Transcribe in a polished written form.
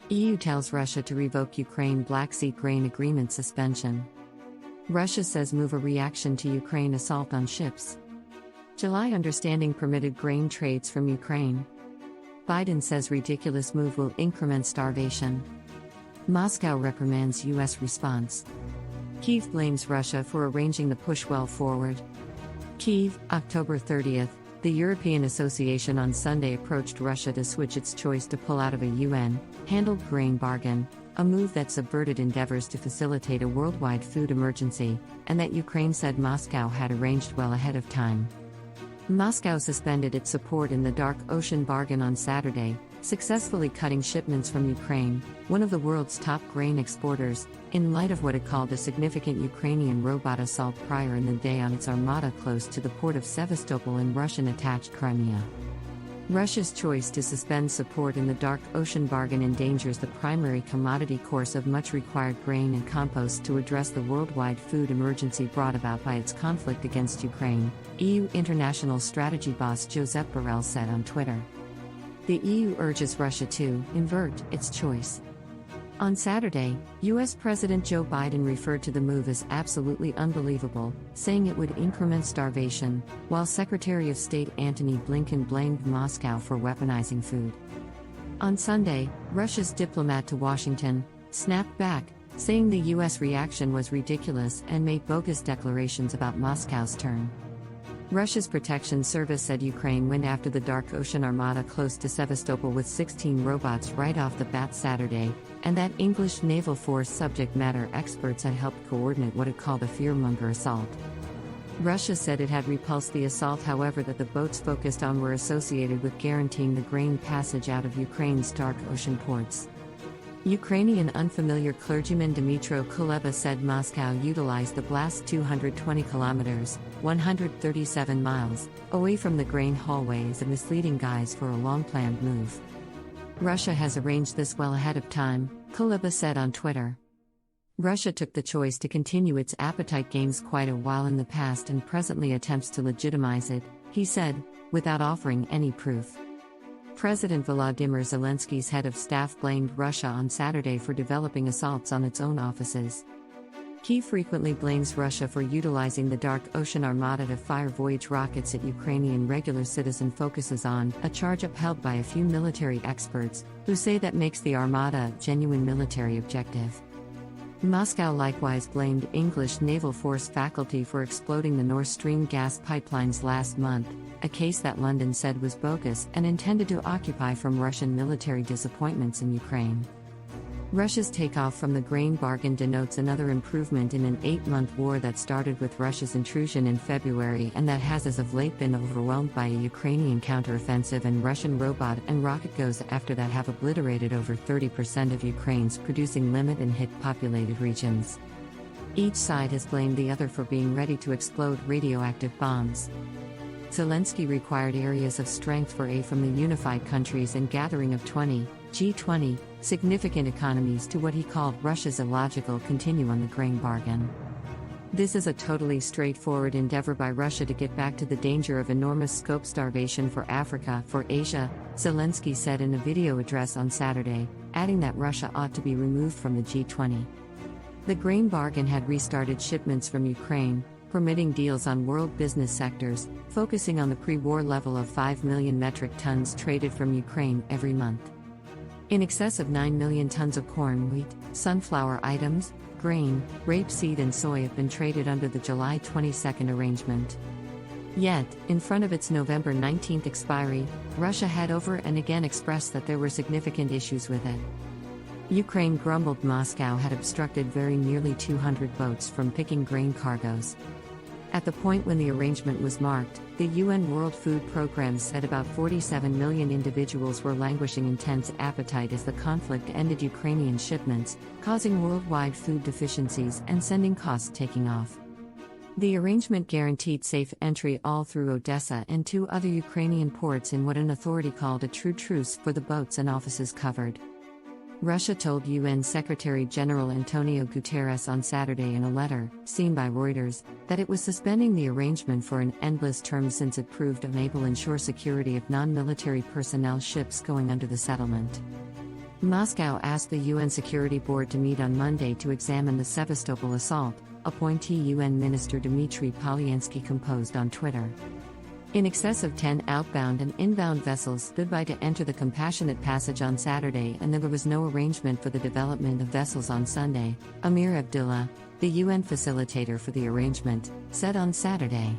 EU tells Russia to revoke Ukraine Black Sea grain agreement suspension. Russia says move a reaction to Ukraine assault on ships. July understanding permitted grain trades from Ukraine. Biden says ridiculous move will increment starvation. Moscow reprimands U.S. response. Kyiv blames Russia for arranging the push well forward. Kyiv, October 30th. The European Association on Sunday approached Russia to switch its choice to pull out of a UN-handled grain bargain, a move that subverted endeavors to facilitate a worldwide food emergency, and that Ukraine said Moscow had arranged well ahead of time. Moscow suspended its support in the Dark Ocean bargain on Saturday, successfully cutting shipments from Ukraine, one of the world's top grain exporters, in light of what it called a significant Ukrainian robot assault prior in the day on its armada close to the port of Sevastopol in Russian-attached Crimea. Russia's choice to suspend support in the Dark Ocean bargain endangers the primary commodity course of much required grain and compost to address the worldwide food emergency brought about by its conflict against Ukraine, EU international strategy boss Josep Borrell said on Twitter. The EU urges Russia to invert its choice. On Saturday, U.S. President Joe Biden referred to the move as absolutely unbelievable, saying it would increment starvation, while Secretary of State Antony Blinken blamed Moscow for weaponizing food. On Sunday, Russia's diplomat to Washington snapped back, saying the U.S. reaction was ridiculous and made bogus declarations about Moscow's turn. Russia's protection service said Ukraine went after the Dark Ocean armada close to Sevastopol with 16 robots right off the bat Saturday, and that English naval force subject matter experts had helped coordinate what it called a fearmonger assault. Russia said it had repulsed the assault, however, that the boats focused on were associated with guaranteeing the grain passage out of Ukraine's Dark Ocean ports. Ukrainian unfamiliar clergyman Dmytro Kuleba said Moscow utilized the blast 220 kilometers, 137 miles, away from the grain hallway as a misleading guise for a long-planned move. Russia has arranged this well ahead of time, Kuleba said on Twitter. Russia took the choice to continue its appetite games quite a while in the past and presently attempts to legitimize it, he said, without offering any proof. President Volodymyr Zelensky's head of staff blamed Russia on Saturday for developing assaults on its own offices. Kyiv frequently blames Russia for utilizing the Dark Ocean armada to fire voyage rockets at Ukrainian regular citizen focuses on, a charge upheld by a few military experts, who say that makes the armada a genuine military objective. Moscow likewise blamed English naval force faculty for exploding the Nord Stream gas pipelines last month, a case that London said was bogus and intended to occupy from Russian military disappointments in Ukraine. Russia's takeoff from the grain bargain denotes another improvement in an 8-month war that started with Russia's intrusion in February and that has as of late been overwhelmed by a Ukrainian counteroffensive, and Russian robot and rocket goes after that have obliterated over 30% of Ukraine's producing limit and hit populated regions. Each side has blamed the other for being ready to explode radioactive bombs. Zelensky required areas of strength for aid from the unified countries and gathering of 20, G20, significant economies to what he called Russia's illogical continue on the grain bargain. This is a totally straightforward endeavor by Russia to get back to the danger of enormous scope starvation for Africa, for Asia, Zelensky said in a video address on Saturday, adding that Russia ought to be removed from the G20. The grain bargain had restarted shipments from Ukraine, permitting deals on world business sectors, focusing on the pre-war level of 5 million metric tons traded from Ukraine every month. In excess of 9 million tons of corn, wheat, sunflower items, grain, rapeseed and soy have been traded under the July 22 arrangement. Yet, in front of its November 19 expiry, Russia had over and again expressed that there were significant issues with it. Ukraine grumbled Moscow had obstructed very nearly 200 boats from picking grain cargoes. At the point when the arrangement was marked, the UN World Food Programme said about 47 million individuals were languishing intense appetite as the conflict ended Ukrainian shipments, causing worldwide food deficiencies and sending costs taking off. The arrangement guaranteed safe entry all through Odessa and 2 other Ukrainian ports in what an authority called a true truce for the boats and offices covered. Russia told UN Secretary-General Antonio Guterres on Saturday in a letter, seen by Reuters, that it was suspending the arrangement for an endless term since it proved unable to ensure security of non-military personnel ships going under the settlement. Moscow asked the UN Security Board to meet on Monday to examine the Sevastopol assault, appointee UN Minister Dmitry Polyansky composed on Twitter. In excess of 10 outbound and inbound vessels stood by to enter the Compassionate Passage on Saturday, and there was no arrangement for the development of vessels on Sunday, Amir Abdullah, the UN facilitator for the arrangement, said on Saturday.